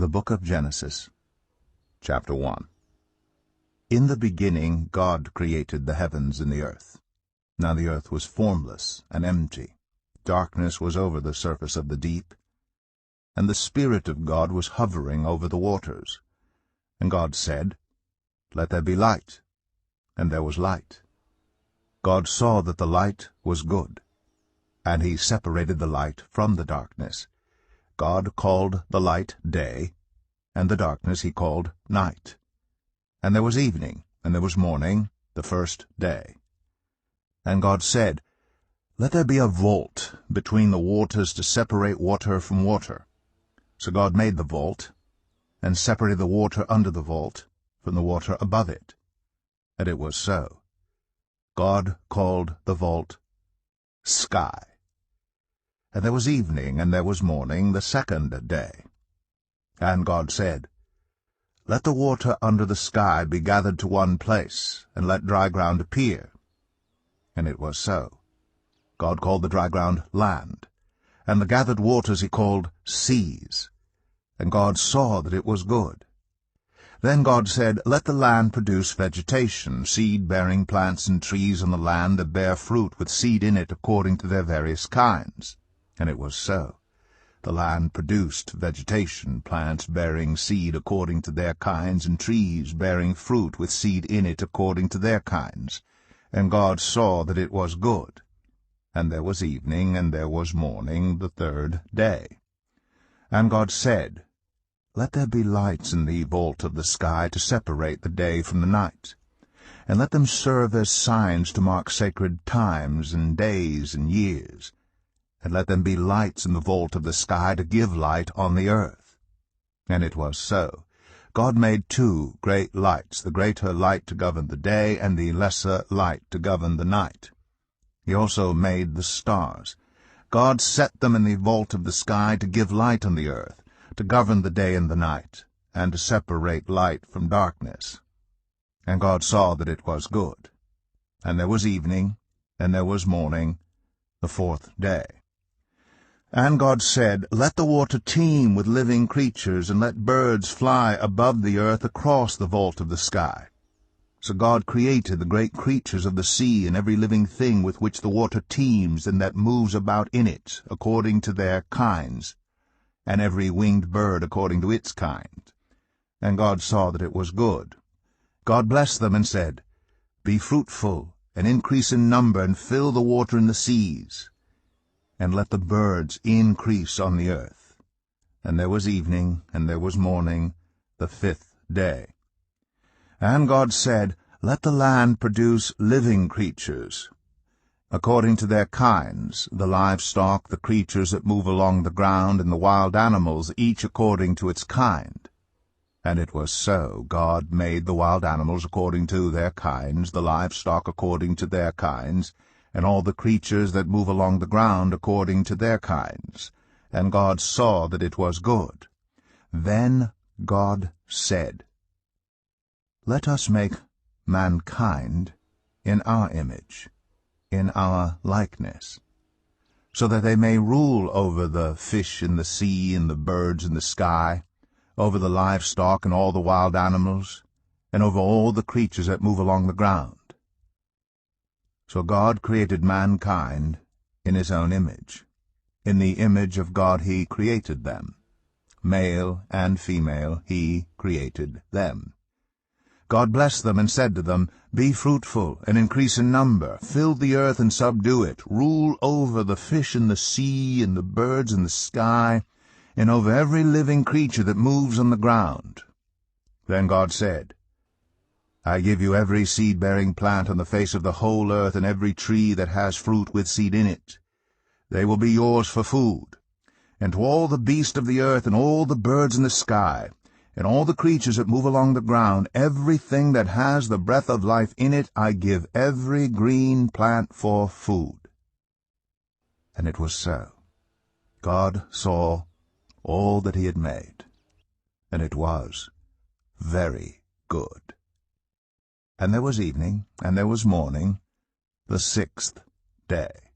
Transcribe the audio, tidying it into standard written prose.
The Book of Genesis, Chapter 1. In the beginning God created the heavens and the earth. Now the earth was formless and empty. Darkness was over the surface of the deep, and the Spirit of God was hovering over the waters. And God said, "Let there be light." And there was light. God saw that the light was good, and he separated the light from the darkness. God called the light day, and the darkness he called night. And there was evening, and there was morning, the first day. And God said, "Let there be a vault between the waters to separate water from water." So God made the vault, and separated the water under the vault from the water above it. And it was so. God called the vault sky. And there was evening, and there was morning, the second day. And God said, "Let the water under the sky be gathered to one place, and let dry ground appear." And it was so. God called the dry ground land, and the gathered waters he called seas. And God saw that it was good. Then God said, "Let the land produce vegetation, seed-bearing plants and trees on the land that bear fruit with seed in it according to their various kinds." And it was so. The land produced vegetation, plants bearing seed according to their kinds, and trees bearing fruit with seed in it according to their kinds. And God saw that it was good. And there was evening, and there was morning, the third day. And God said, "Let there be lights in the vault of the sky to separate the day from the night, and let them serve as signs to mark sacred times and days and years. And let them be lights in the vault of the sky to give light on the earth." And it was so. God made two great lights, the greater light to govern the day, and the lesser light to govern the night. He also made the stars. God set them in the vault of the sky to give light on the earth, to govern the day and the night, and to separate light from darkness. And God saw that it was good. And there was evening, and there was morning, the fourth day. And God said, "Let the water teem with living creatures, and let birds fly above the earth across the vault of the sky." So God created the great creatures of the sea, and every living thing with which the water teems and that moves about in it, according to their kinds, and every winged bird according to its kind. And God saw that it was good. God blessed them and said, "Be fruitful, and increase in number, and fill the water in the seas, and let the birds increase on the earth." And there was evening, and there was morning, the fifth day. And God said, "Let the land produce living creatures, according to their kinds, the livestock, the creatures that move along the ground, and the wild animals, each according to its kind." And it was so. God made the wild animals according to their kinds, the livestock according to their kinds, and all the creatures that move along the ground according to their kinds. And God saw that it was good. Then God said, "Let us make mankind in our image, in our likeness, so that they may rule over the fish in the sea and the birds in the sky, over the livestock and all the wild animals, and over all the creatures that move along the ground." So God created mankind in his own image. In the image of God he created them. Male and female he created them. God blessed them and said to them, "Be fruitful and increase in number, fill the earth and subdue it, rule over the fish in the sea and the birds in the sky, and over every living creature that moves on the ground." Then God said, "I give you every seed-bearing plant on the face of the whole earth, and every tree that has fruit with seed in it. They will be yours for food. And to all the beasts of the earth, and all the birds in the sky, and all the creatures that move along the ground, everything that has the breath of life in it, I give every green plant for food." And it was so. God saw all that he had made, and it was very good. And there was evening, and there was morning, the sixth day.